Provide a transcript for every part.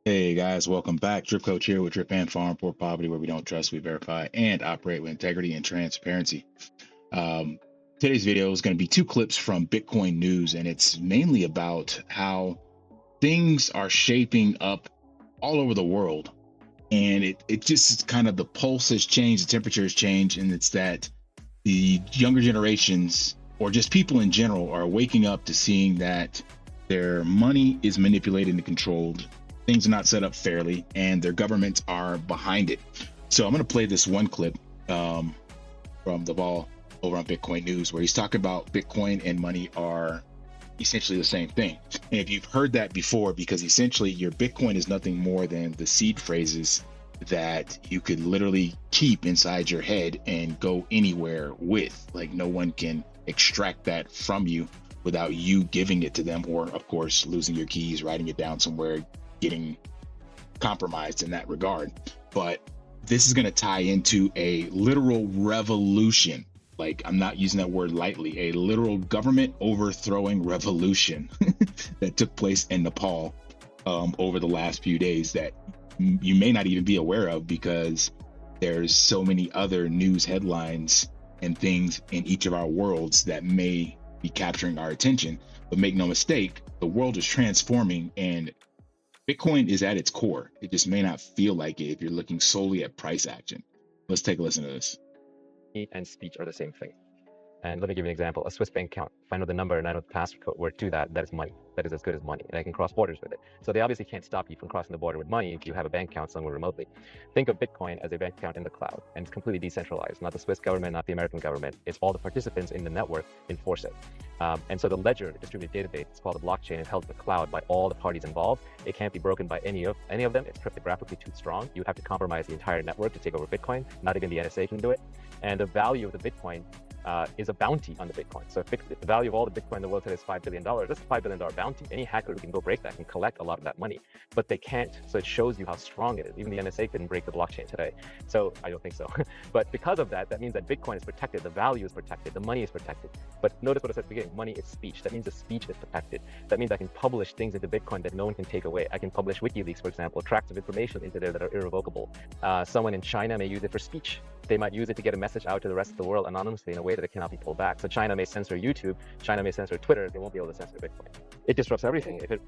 Hey guys, welcome back. Drip Coach here with Drip and Farm Poor Poverty, where we don't trust, we verify, and operate with integrity and transparency. Um, Today's video is going to be two clips from Bitcoin news, and it's mainly about how things are shaping up all over the world. And it just kind of the pulse has changed, the temperature has changed, and it's that the younger generations or just people in general are waking up to seeing that their money is manipulated and controlled. Things are not set up fairly, and their governments are behind it. So I'm going to play this one clip from the ball over on Bitcoin News, where he's talking about Bitcoin and money are essentially the same thing. And if you've heard that before, because essentially your Bitcoin is nothing more than the seed phrases that you could literally keep inside your head and go anywhere with. Like no one can extract that from you without you giving it to them, or of course losing your keys, writing it down somewhere, getting compromised in that regard. But this is going to tie into a literal revolution. Like, I'm not using that word lightly, a literal government overthrowing revolution that took place in Nepal over the last few days that you may not even be aware of, because there's so many other news headlines and things in each of our worlds that may be capturing our attention. But make no mistake, the world is transforming, and Bitcoin is at its core. It just may not feel like it if you're looking solely at price action. Let's take a listen to this. And speech are the same thing. And let me give you an example. A Swiss bank account, if I know the number and I know the password to that, that is money. That is as good as money. And I can cross borders with it. So they obviously can't stop you from crossing the border with money if you have a bank account somewhere remotely. Think of Bitcoin as a bank account in the cloud. And it's completely decentralized. Not the Swiss government, not the American government. It's all the participants in the network enforce it. And so the ledger, the distributed database, it's called a blockchain, is held in the cloud by all the parties involved. It can't be broken by any of them. It's cryptographically too strong. You would have to compromise the entire network to take over Bitcoin. Not even the NSA can do it. And the value of the Bitcoin is a bounty on the Bitcoin. So if the value of all the Bitcoin in the world today is $5 billion, that's a $5 billion bounty. Any hacker who can go break that can collect a lot of that money, but they can't. So it shows you how strong it is. Even the NSA couldn't break the blockchain today. So I don't think so. But because of that, that means that Bitcoin is protected. The value is protected. The money is protected. But notice what I said at the beginning, money is speech. That means the speech is protected. That means I can publish things into Bitcoin that no one can take away. I can publish WikiLeaks, for example, tracts of information into there that are irrevocable. Someone in China may use it for speech. They might use it to get a message out to the rest of the world anonymously in a way that it cannot be pulled back. So China may censor YouTube, China may censor Twitter, they won't be able to censor Bitcoin. It disrupts everything. I'm going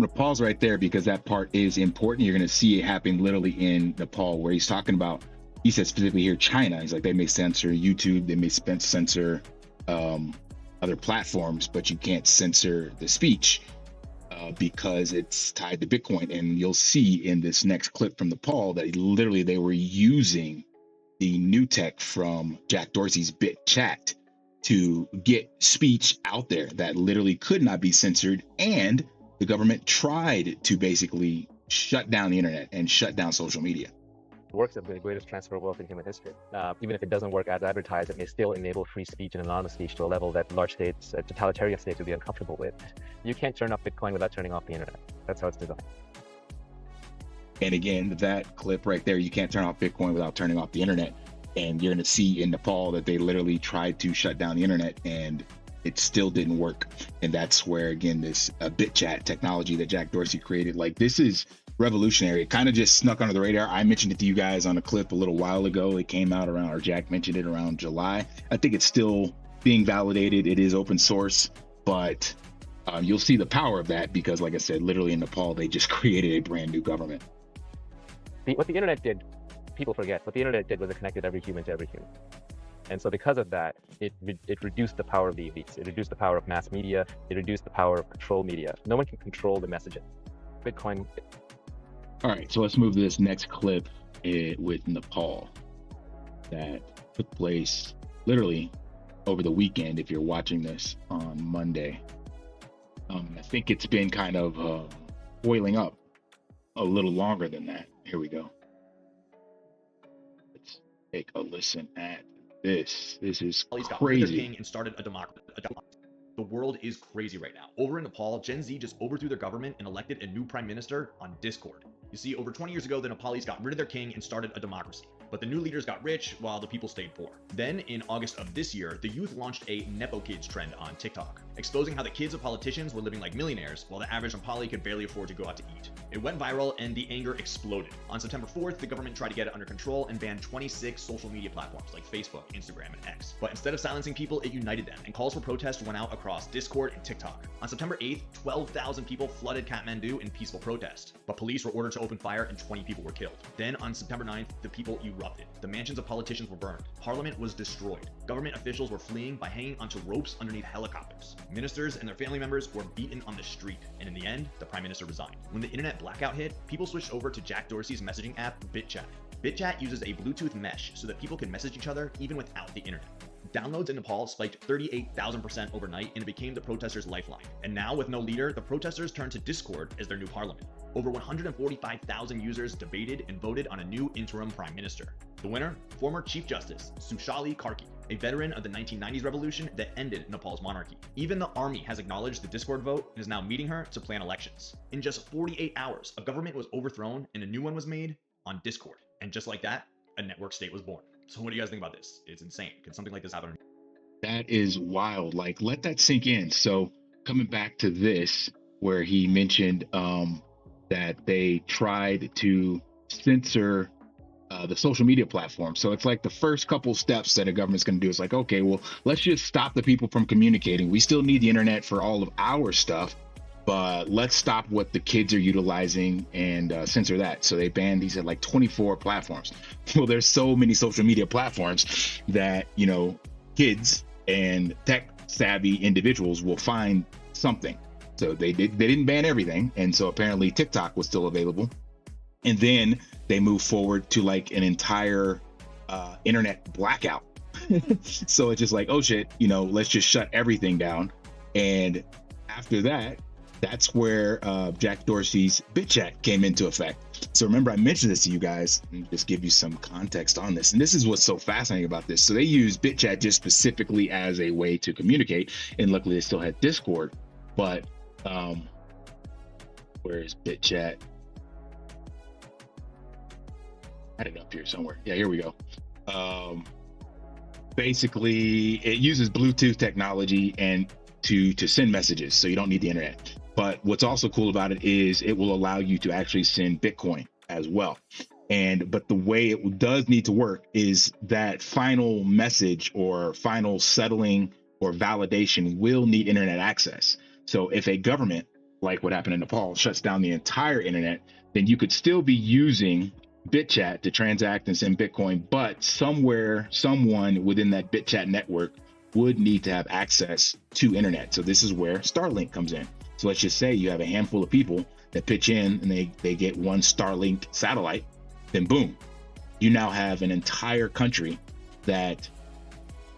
to pause right there because that part is important. You're going to see it happen literally in Nepal, where he's talking about, he said specifically here, China. He's like, they may censor YouTube, they may censor other platforms, but you can't censor the speech because it's tied to Bitcoin. And you'll see in this next clip from Nepal that literally they were using the new tech from Jack Dorsey's BitChat to get speech out there that literally could not be censored. And the government tried to basically shut down the internet and shut down social media. Works as the greatest transfer of wealth in human history. Even if it doesn't work as advertised, it may still enable free speech and anonymous speech to a level that large states, totalitarian states would be uncomfortable with. You can't turn off Bitcoin without turning off the internet. That's how it's designed. And again, that clip right there, you can't turn off Bitcoin without turning off the internet. And you're going to see in Nepal that they literally tried to shut down the internet and it still didn't work. And that's where, again, this BitChat technology that Jack Dorsey created, like, this is revolutionary. It kind of just snuck under the radar. I mentioned it to you guys on a clip a little while ago. It came out around, or Jack mentioned it around July. I think it's still being validated. It is open source, but you'll see the power of that because, like I said, literally in Nepal, they just created a brand new government. What the internet did, people forget, what the internet did was it connected every human to every human. And so because of that, it reduced the power of the elites. It reduced the power of mass media. It reduced the power of control media. No one can control the messaging. Bitcoin. All right, so let's move to this next clip with Nepal that took place literally over the weekend. If you're watching this on Monday, I think it's been kind of boiling up a little longer than that. Here we go. Let's take a listen at this. This is crazy. King and started a democracy. The world is crazy right now. Over in Nepal, Gen Z just overthrew their government and elected a new prime minister on Discord. You see, over 20 years ago, the Nepalis got rid of their king and started a democracy. But the new leaders got rich while the people stayed poor. Then in August of this year, the youth launched a Nepo Kids trend on TikTok. exposing how the kids of politicians were living like millionaires while the average Nepali could barely afford to go out to eat. It went viral and the anger exploded. On September 4th, the government tried to get it under control and banned 26 social media platforms like Facebook, Instagram, and X. But instead of silencing people, it united them, and calls for protest went out across Discord and TikTok. On September 8th, 12,000 people flooded Kathmandu in peaceful protest, but police were ordered to open fire and 20 people were killed. Then on September 9th, the people erupted. The mansions of politicians were burned. Parliament was destroyed. Government officials were fleeing by hanging onto ropes underneath helicopters. Ministers and their family members were beaten on the street, and in the end, the prime minister resigned. When the internet blackout hit, people switched over to Jack Dorsey's messaging app, BitChat. BitChat uses a Bluetooth mesh so that people can message each other even without the internet. Downloads in Nepal spiked 38,000% overnight, and it became the protesters' lifeline. And now, with no leader, the protesters turned to Discord as their new parliament. Over 145,000 users debated and voted on a new interim prime minister. The winner? Former Chief Justice Sushali Karki, a veteran of the 1990s revolution that ended Nepal's monarchy. Even the army has acknowledged the Discord vote and is now meeting her to plan elections. In just 48 hours, a government was overthrown and a new one was made on Discord. And just like that, a network state was born. So what do you guys think about this? It's insane. Can something like this happen? That is wild. Like, let that sink in. So coming back to this, where he mentioned that they tried to censor the social media platform. So it's like the first couple steps that a government's going to do is like, okay, well, let's just stop the people from communicating. We still need the internet for all of our stuff, but let's stop what the kids are utilizing and censor that. So they banned, he said, like 24 platforms. Well, there's so many social media platforms that, you know, kids and tech savvy individuals will find something. So they didn't ban everything. And so apparently TikTok was still available. And then they moved forward to like an entire internet blackout. So it's just like, oh shit, you know, let's just shut everything down. And after that, that's where Jack Dorsey's BitChat came into effect. So remember, I mentioned this to you guys and just give you some context on this. And this is what's so fascinating about this. So they use BitChat just specifically as a way to communicate. And luckily they still had Discord. But where is BitChat? I had it up here somewhere. Yeah, here we go. Basically, it uses Bluetooth technology and to send messages, so you don't need the internet. But what's also cool about it is it will allow you to actually send Bitcoin as well. But the way it does need to work is that final message or final settling or validation will need internet access. So if a government, like what happened in Nepal, shuts down the entire internet, then you could still be using BitChat to transact and send Bitcoin, but somewhere, someone within that BitChat network would need to have access to internet. So this is where Starlink comes in. So let's just say you have a handful of people that pitch in and they get one Starlink satellite, then boom, you now have an entire country that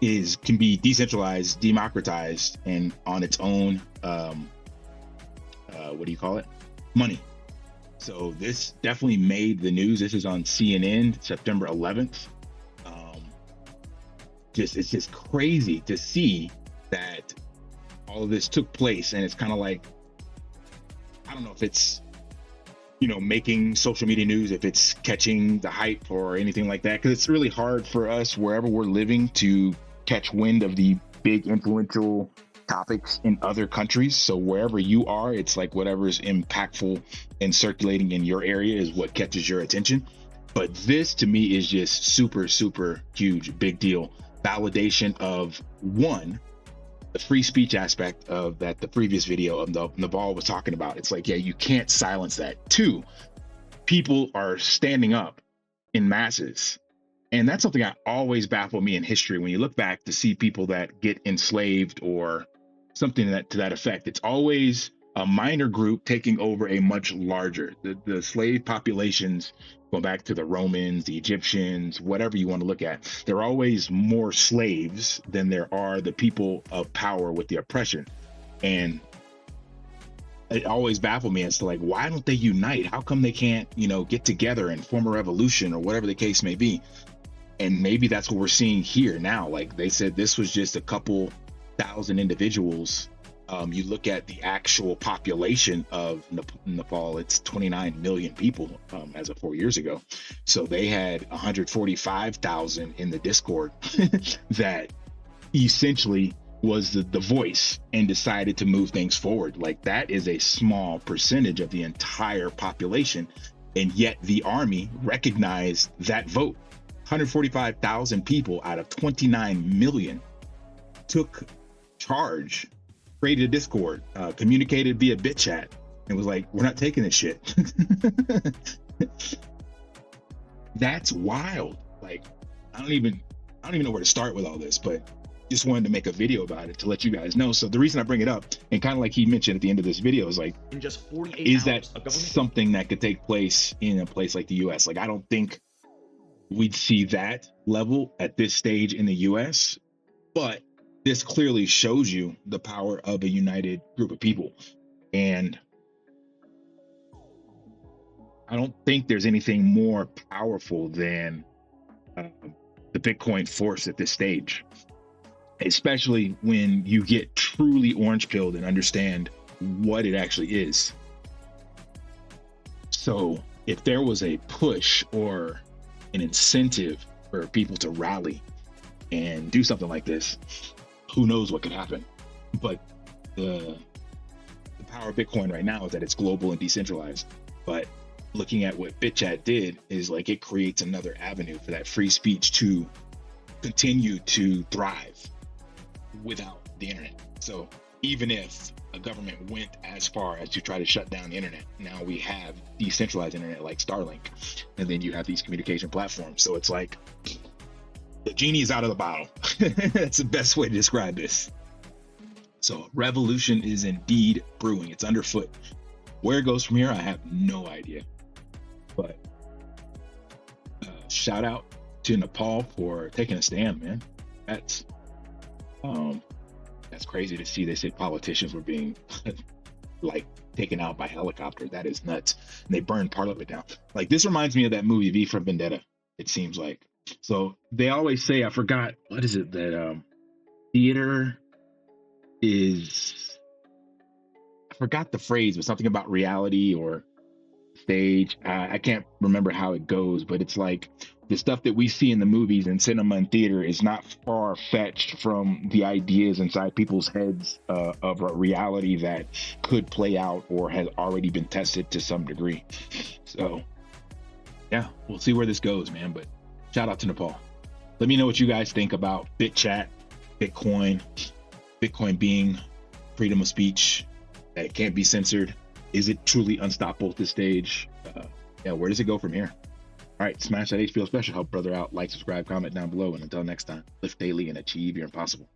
can be decentralized, democratized, and on its own, what do you call it? Money. So this definitely made the news. This is on CNN, September 11th. It's just crazy to see that all of this took place. And it's kind of like, I don't know if it's, you know, making social media news, if it's catching the hype or anything like that, because it's really hard for us wherever we're living to catch wind of the big influential topics in other countries. So wherever you are, it's like whatever's impactful and circulating in your area is what catches your attention. But this to me is just super, super huge, big deal. Validation of one, the free speech aspect of that the previous video of Nepal was talking about. It's like, yeah, you can't silence that. Two, people are standing up in masses. And that's something that always baffled me in history. When you look back to see people that get enslaved or something to that effect, it's always a minor group taking over a much larger. The slave populations, going back to the Romans, the Egyptians, whatever you want to look at, there are always more slaves than there are the people of power with the oppression. And it always baffled me as to like, why don't they unite? How come they can't, you know, get together and form a revolution or whatever the case may be? And maybe that's what we're seeing here now. Like they said, this was just a couple thousand individuals. You look at the actual population of Nepal, it's 29 million people as of 4 years ago. So they had 145,000 in the Discord that essentially was the voice and decided to move things forward. Like, that is a small percentage of the entire population, and yet the army recognized that vote. 145,000 people out of 29 million took charge, created a Discord, communicated via bitchat, and was like, we're not taking this shit. That's wild. Like, I don't even know where to start with all this, but just wanted to make a video about it to let you guys know. So the reason I bring it up, and kind of like he mentioned at the end of this video, is like, In just 48 is hours, that a government something that could take place in a place like the US? Like, I don't think we'd see that level at this stage in the US, but this clearly shows you the power of a united group of people. And I don't think there's anything more powerful than the Bitcoin force at this stage, especially when you get truly orange pilled and understand what it actually is. So if there was a push or an incentive for people to rally and do something like this, who knows what could happen. But the power of Bitcoin right now is that it's global and decentralized. But looking at what BitChat did is like, it creates another avenue for that free speech to continue to thrive without the internet. So even if a government went as far as to try to shut down the internet, now we have decentralized internet like Starlink, and then you have these communication platforms. So it's like, the genie is out of the bottle. That's the best way to describe this. So revolution is indeed brewing. It's underfoot. Where it goes from here, I have no idea. But shout out to Nepal for taking a stand, man. That's crazy to see. They say politicians were being like taken out by helicopter. That is nuts. And they burned Parliament down. Like, this reminds me of that movie V for Vendetta, it seems like. So they always say, I forgot, what is it, that theater is, I forgot the phrase, but something about reality or stage. I can't remember how it goes, but it's like the stuff that we see in the movies and cinema and theater is not far fetched from the ideas inside people's heads of a reality that could play out or has already been tested to some degree. So yeah, we'll see where this goes, man. But shout out to Nepal. Let me know what you guys think about BitChat, Bitcoin being freedom of speech, that it can't be censored. Is it truly unstoppable at this stage? Yeah, where does it go from here? All right, smash that HBO special, help brother out, like, subscribe, comment down below, and until next time, live daily and achieve your impossible.